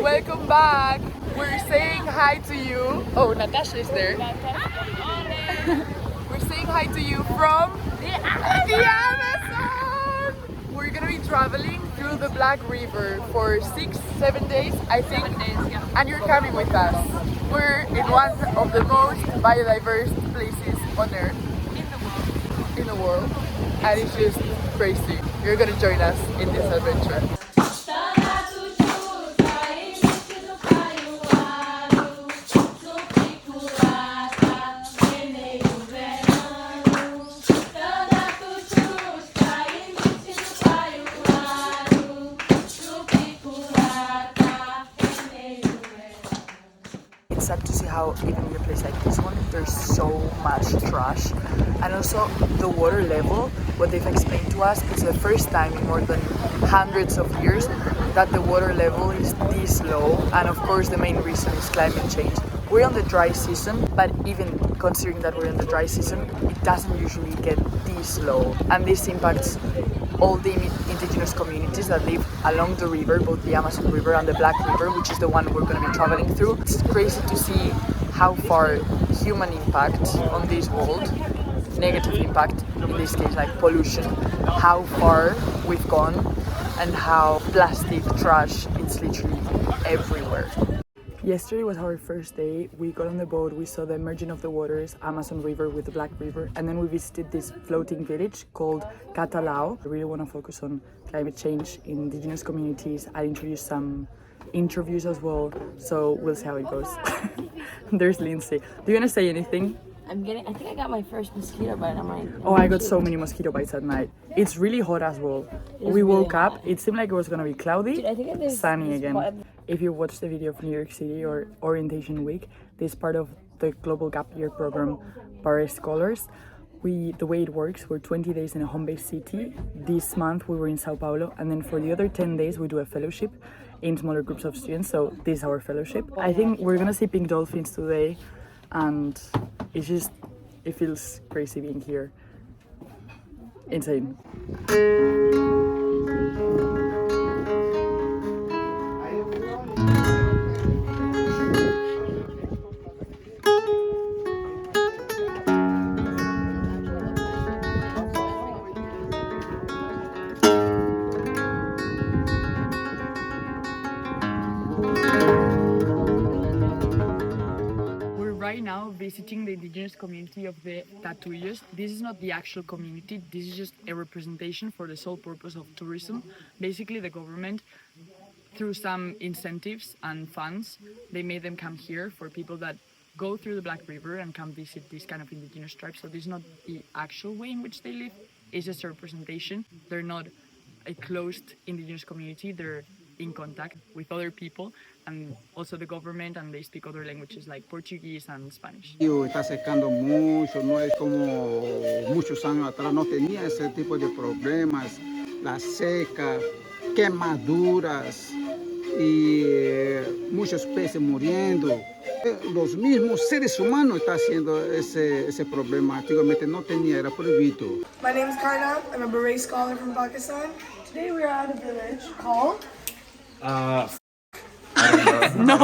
welcome back. We're saying hi to you. Oh, Natasha is there. We're saying hi to you from the Amazon. We're gonna be traveling through the Black River for 6-7 days, I think. 7 days, yeah. And you're coming with us. We're in one of the most biodiverse places on Earth. In the world. And it's just crazy. You're gonna join us in this adventure. It's sad to see how even in a place like this one, there's so much trash. And also the water level, what they've explained to us, it's the first time in more than hundreds of years that the water level is this low. And of course the main reason is climate change. We're on the dry season, but even considering that we're in the dry season, it doesn't usually get this low. And this impacts all the indigenous communities that live along the river, both the Amazon River and the Black River, which is the one we're going to be traveling through. It's crazy to see how far human impact on this world, negative impact, in this case like pollution, how far we've gone and how plastic trash is literally everywhere. Yesterday was our first day. We got on the boat, we saw the merging of the waters, Amazon River with the Black River, and then we visited this floating village called Catalao. I really want to focus on climate change in indigenous communities. I introduced some interviews as well, so we'll see how it goes. There's Lindsay. Do you want to say anything? I think I got my first mosquito bite on my... Oh, I got so many mosquito bites at night. It's really hot as well. We woke up, it seemed like it was going to be cloudy, Dude, I think sunny again. If you watched the video of New York City or Orientation Week, this is part of the Global Gap Year program para scholars. The way it works, we're 20 days in a home-based city. This month we were in Sao Paulo, and then for the other 10 days we do a fellowship in smaller groups of students, so this is our fellowship. I think we're going to see pink dolphins today, and it feels crazy being here. Insane. Right now visiting the indigenous community of the Tatuyos. This is not the actual community, this is just a representation for the sole purpose of tourism. Basically the government, through some incentives and funds, they made them come here for people that go through the Black River and come visit these kind of indigenous tribes. So this is not the actual way in which they live, it's just a representation. They're not a closed indigenous community, they're in contact with other people and also the government, and they speak other languages like Portuguese and Spanish. Está secando mucho, no es como muchos años atrás, no tenía ese tipo de problemas, la seca, quemaduras y muchos peces muriendo. Los mismos seres humanos están haciendo ese problema. Antiguamente no tenía, era prohibido. My name is Karna. I'm a beret scholar from Pakistan. Today we're at a village called... No.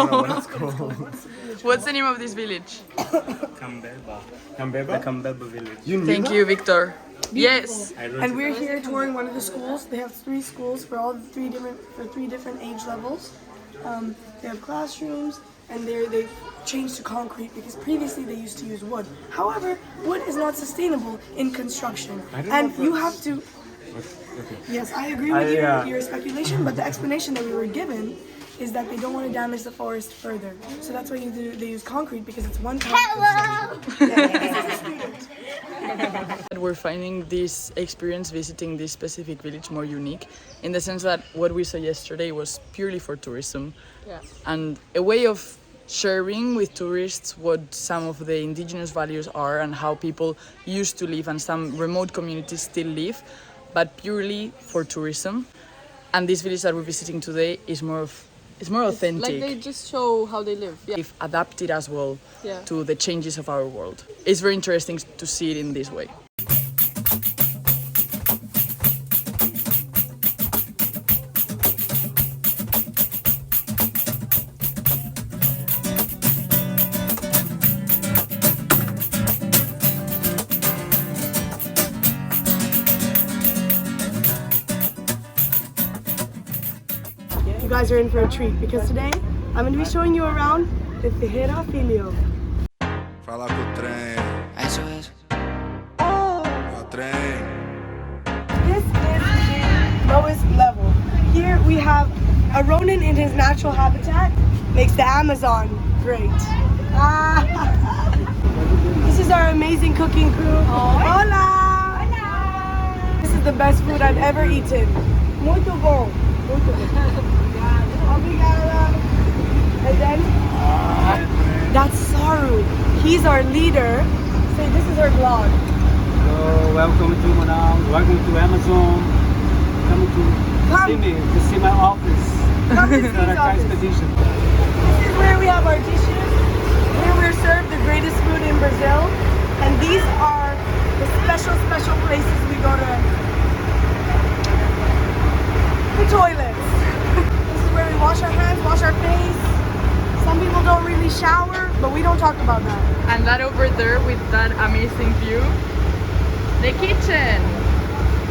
What's the name of this village? Kambeba. The Kambeba village. Thank you, Victor. Yes. And we're here touring one of the schools. They have 3 schools for all the 3 different age levels. They have classrooms, and they've changed to concrete because previously they used to use wood. However, wood is not sustainable in construction, and you have to. Okay. Yes, I agree with your speculation, but the explanation that we were given is that they don't want to damage the forest further. So that's why they use concrete, because it's one time. Hello! We're finding this experience visiting this specific village more unique in the sense that what we saw yesterday was purely for tourism and a way of sharing with tourists what some of the indigenous values are and how people used to live and some remote communities still live, but purely for tourism. And this village that we're visiting today is more authentic. Like they just show how they live. Yeah. We've adapted as well to the changes of our world. It's very interesting to see it in this way. guys are in for a treat because today I'm going to be showing you around the Ferreira Filho. Fala com o trem. Eso es. O trem. This is the lowest level. Here we have a ronin in his natural habitat, makes the Amazon great. This is our amazing cooking crew. Hola! This is the best food I've ever eaten. Muito bom. Muito bom. Obrigada. And then, that's Saru. He's our leader. Say, this is our vlog. Hello, welcome to Manaus, welcome to Amazon. Come see me, to see my office. Come to see his office. Expedition. This is where we have our dishes. Here we're served the greatest food in Brazil. And these are the special places we go to. The toilets. This is where we wash our hands, wash our face. Some people don't really shower, but we don't talk about that. And that over there with that amazing view, the kitchen.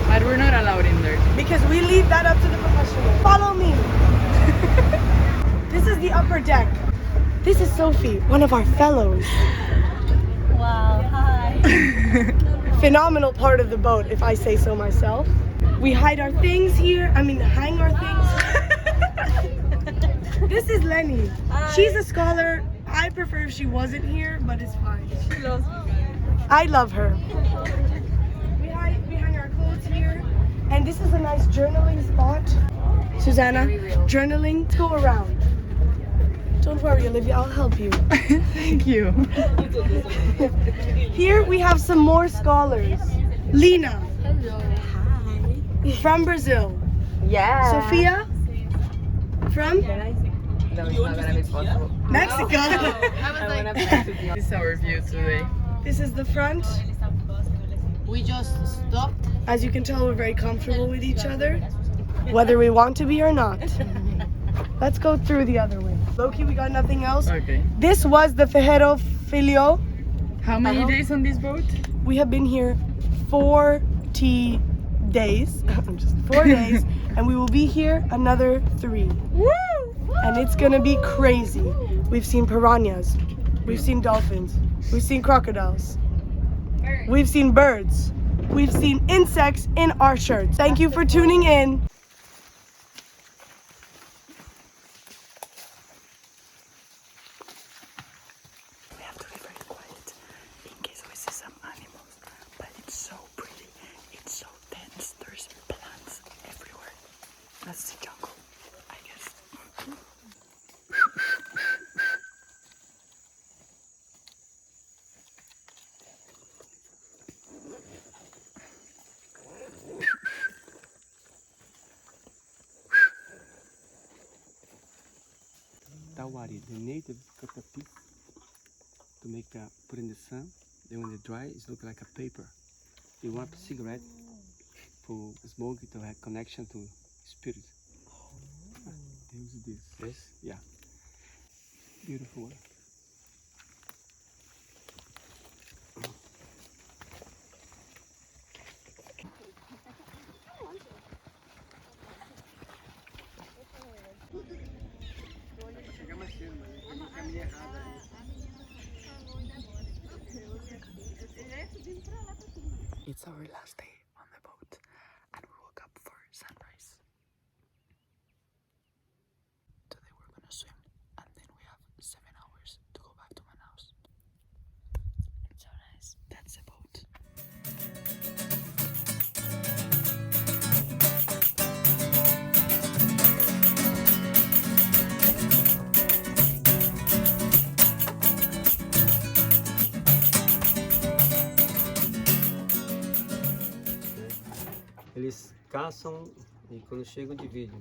But we're not allowed in there. Because we leave that up to the professionals. Follow me. This is the upper deck. This is Sophie, one of our fellows. Wow, hi. Phenomenal part of the boat, if I say so myself. We hide our things here. Hang our things. This is Lenny. Hi. She's a scholar. I prefer if she wasn't here, but it's fine. She loves me. I love her. We hang our clothes here. And this is a nice journaling spot. Susanna, journaling, let's go around. Don't worry, Olivia, I'll help you. Thank you. Here we have some more scholars. Lina. Hello. Hi. From Brazil. Yeah. Sophia. From No, it's not gonna be possible. Mexico. This is our view today. This is the front. We just stopped. As you can tell, we're very comfortable with each other, whether we want to be or not. Let's go through the other way. Loki, we got nothing else. Okay. This was the Ferreira Filho. How many days on this boat? We have been here 40 days. 4 days. And we will be here another 3. Woo! And it's gonna be crazy. We've seen piranhas. We've seen dolphins. We've seen crocodiles. We've seen birds. We've seen insects in our shirts. Thank you for tuning in. We have to be very quiet in case we see some animals. But it's so pretty. It's so dense. There's plants everywhere. That's the jungle, I guess. Tawari, the native cut a piece to make put in the sun. Then when it dry, it looks like a paper. You want a cigarette for smoke to have connection to spirit. They use this. Yes? Yeah. Beautiful. It's our last day on the boat, and we woke up for sunrise. Today we're gonna swim, and then we have 7 hours to go back to Manaus. It's so nice. That's the boat. Eles caçam e quando chegam dividem.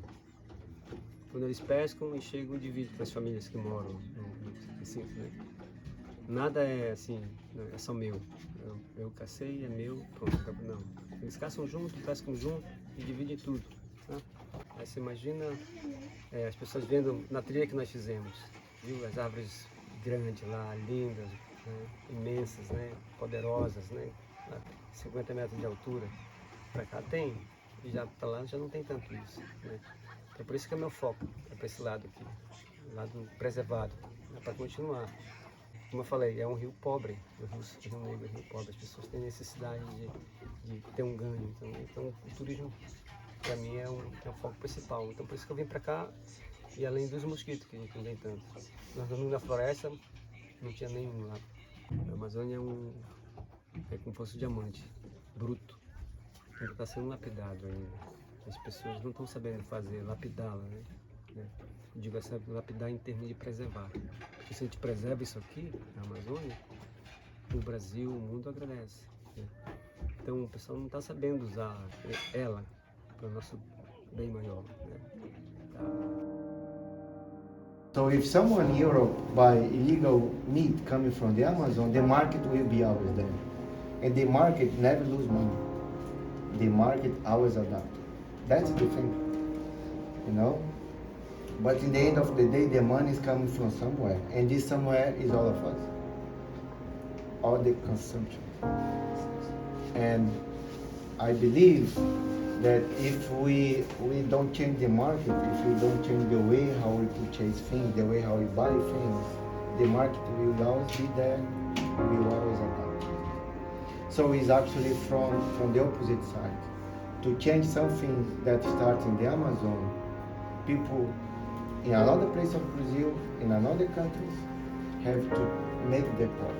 Quando eles pescam e chegam dividem para as famílias que moram assim, né? Nada é assim, é só meu. Eu cacei, é meu, pronto, acabou. Não. Eles caçam junto, pescam junto e dividem tudo. Tá? Aí você imagina as pessoas vendo na trilha que nós fizemos, viu? As árvores grandes lá, lindas, né? Imensas, né? Poderosas, né? 50 metros de altura. Pra cá tem, e já pra lá já não tem tanto isso, né? Então por isso que é meu foco, é para esse lado aqui, lado preservado, para continuar. Como eu falei, é um rio pobre, o Rio Negro é um rio pobre, as pessoas têm necessidade de ter um ganho, então o turismo para mim é um foco principal, então por isso que eu vim para cá, e além dos mosquitos que a gente não tem tanto. Nós dormimos na floresta, não tinha nenhum lá. A Amazônia é como se fosse um diamante, bruto, ainda está sendo lapidado ainda. As pessoas não estão sabendo fazer, lapidá-la, né? Digo essa lapidar em termos de preservar. Porque se a gente preserva isso aqui, na Amazônia, o Brasil, o mundo agradece. Né? Então o pessoal não está sabendo usar ela para o nosso bem maior. Né? So if someone in Europe buy illegal meat coming from the Amazon, the market will be always there. And the market never lose money. The market always adapt. That's the thing, you know? But in the end of the day, the money is coming from somewhere. And this somewhere is all of us. All the consumption. And I believe that if we don't change the market, if we don't change the way how we purchase things, the way how we buy things, the market will always be there, we will always adapt. So it's actually from the opposite side. To change something that starts in the Amazon, people in another place of Brazil, in another countries, have to make the part.